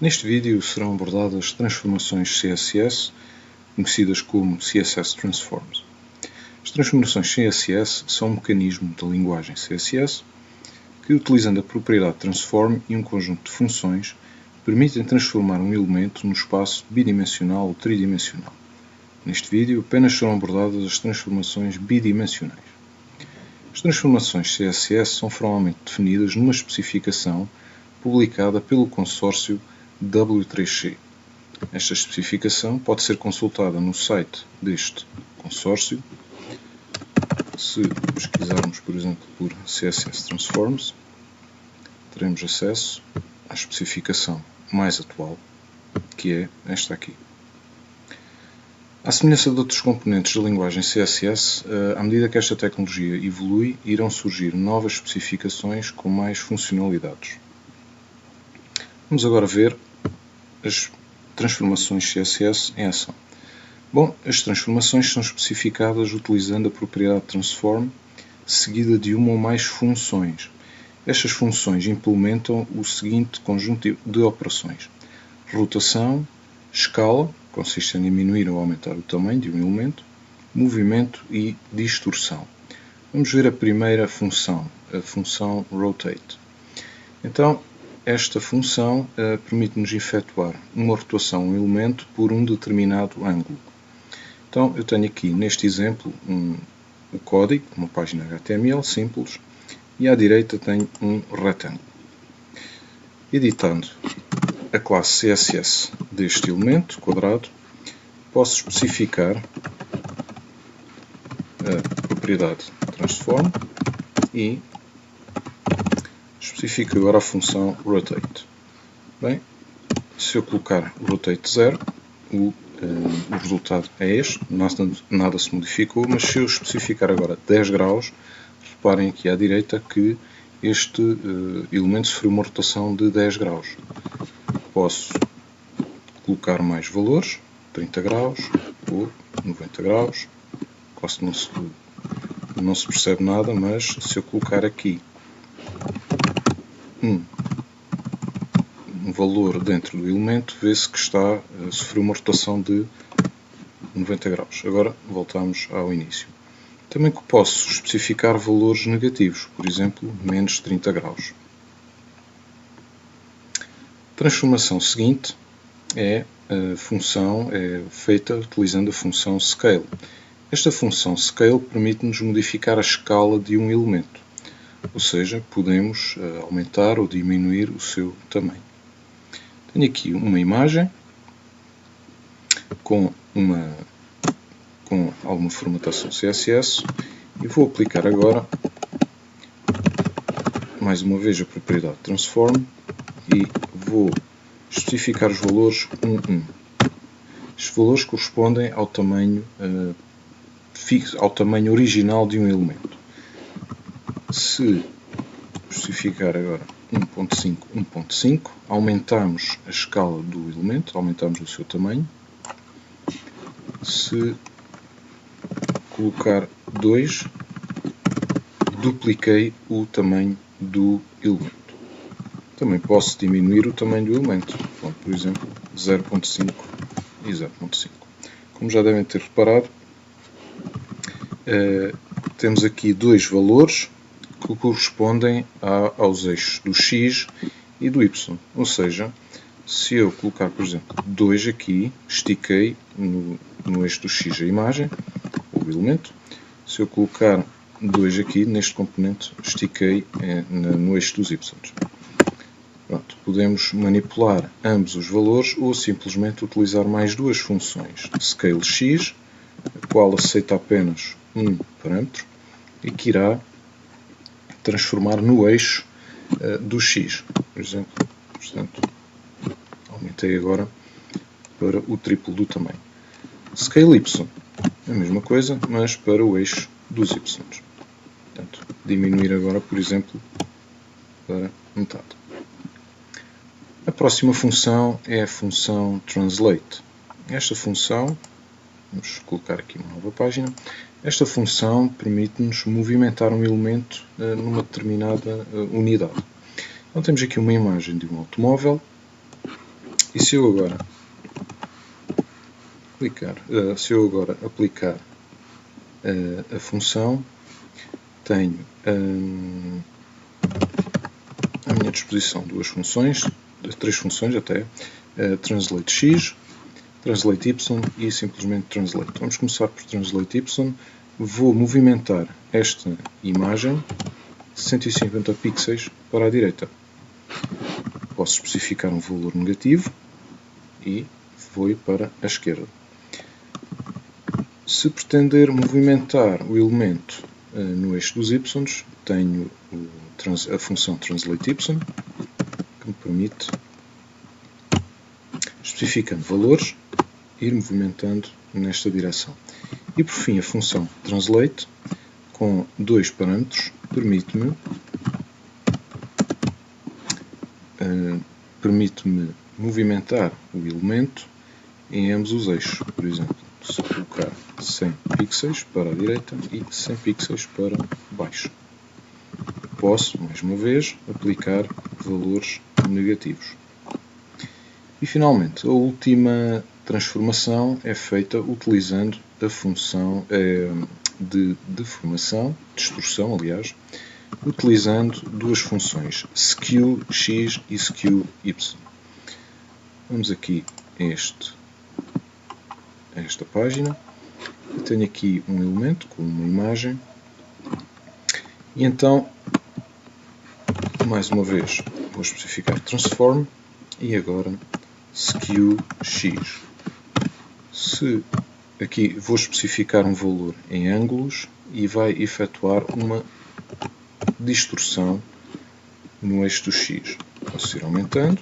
Neste vídeo serão abordadas transformações CSS, conhecidas como CSS Transforms. As transformações CSS são um mecanismo da linguagem CSS que, utilizando a propriedade transform e um conjunto de funções, permitem transformar um elemento num espaço bidimensional ou tridimensional. Neste vídeo apenas serão abordadas as transformações bidimensionais. As transformações CSS são formalmente definidas numa especificação publicada pelo consórcio W3C. Esta especificação pode ser consultada no site deste consórcio. Se pesquisarmos, por exemplo, por CSS Transforms, teremos acesso à especificação mais atual, que é esta aqui. À semelhança de outros componentes da linguagem CSS, à medida que esta tecnologia evolui, irão surgir novas especificações com mais funcionalidades. Vamos agora ver as transformações CSS em ação. Bom, as transformações são especificadas utilizando a propriedade transform, seguida de uma ou mais funções. Estas funções implementam o seguinte conjunto de operações: rotação, escala, consiste em diminuir ou aumentar o tamanho de um elemento, movimento e distorção. Vamos ver a primeira função, a função rotate. Então, esta função permite-nos efetuar uma rotação a um elemento por um determinado ângulo. Então, eu tenho aqui neste exemplo o código, uma página HTML simples, e à direita tenho um retângulo. Editando a classe CSS deste elemento quadrado, posso especificar a propriedade transform e especifico agora a função rotate. Bem, se eu colocar rotate 0, o resultado é este, nada se modificou, mas se eu especificar agora 10 graus, reparem aqui à direita que este elemento sofreu uma rotação de 10 graus. Posso colocar mais valores, 30 graus ou 90 graus, quase não se percebe nada, mas se eu colocar aqui um valor dentro do elemento, vê-se que está a sofrer uma rotação de 90 graus. Agora voltamos ao início. Também posso especificar valores negativos, por exemplo, menos 30 graus. A transformação seguinte é feita utilizando a função scale. Esta função scale permite-nos modificar a escala de um elemento, ou seja, podemos aumentar ou diminuir o seu tamanho. Tenho aqui uma imagem com alguma formatação CSS e vou aplicar agora mais uma vez a propriedade transform e vou especificar os valores 1. Estes valores correspondem ao tamanho original de um elemento. Se especificar agora 1.5, 1.5, aumentamos a escala do elemento, aumentamos o seu tamanho. Se colocar 2, dupliquei o tamanho do elemento. Também posso diminuir o tamanho do elemento, por exemplo, 0.5 e 0.5. Como já devem ter reparado, temos aqui dois valores que correspondem aos eixos do X e do Y. Ou seja, se eu colocar, por exemplo, 2 aqui, estiquei no eixo do X a imagem, ou o elemento. Se eu colocar 2 aqui, neste componente, estiquei no eixo dos Y. Pronto, podemos manipular ambos os valores ou simplesmente utilizar mais duas funções. Scale X, a qual aceita apenas um parâmetro e que irá transformar no eixo do X. Por exemplo, portanto, aumentei agora para o triplo do tamanho. Scale Y, a mesma coisa, mas para o eixo dos Y. Portanto, diminuir agora, por exemplo, para metade. A próxima função é a função translate. Esta função, vamos colocar aqui uma nova página, esta função permite-nos movimentar um elemento numa determinada unidade. Então temos aqui uma imagem de um automóvel E se eu agora aplicar a função, tenho à minha disposição três funções até, translate x, translate y e simplesmente translate. Vamos começar por translate y. Vou movimentar esta imagem 150 pixels para a direita. Posso especificar um valor negativo e vou para a esquerda. Se pretender movimentar o elemento no eixo dos y, tenho a função translate y, que me permite, especificando valores, ir movimentando nesta direção. E por fim, a função translate, com dois parâmetros, permite-me movimentar o elemento em ambos os eixos. Por exemplo, se colocar 100 pixels para a direita e 100 pixels para baixo, posso, mais uma vez, aplicar valores negativos. E finalmente, a última transformação é feita utilizando a função de distorção, utilizando duas funções, skew x e skew y. Vamos aqui a esta página. Eu tenho aqui um elemento com uma imagem. E então, mais uma vez, vou especificar transform e agora skew x. Aqui vou especificar um valor em ângulos e vai efetuar uma distorção no eixo do x. Posso ir aumentando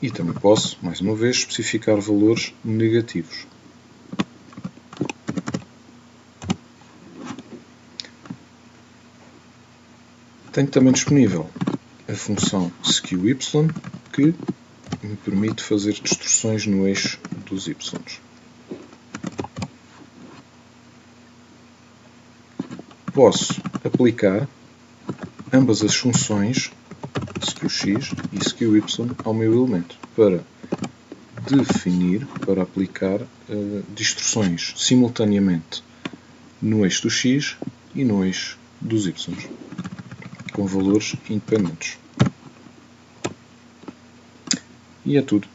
e também posso, mais uma vez, especificar valores negativos. Tenho também disponível a função skew y, que me permite fazer distorções no eixo dos y. Posso aplicar ambas as funções, skew x e skew y, ao meu elemento, para aplicar distorções simultaneamente no eixo do x e no eixo dos y, com valores independentes. E é tudo.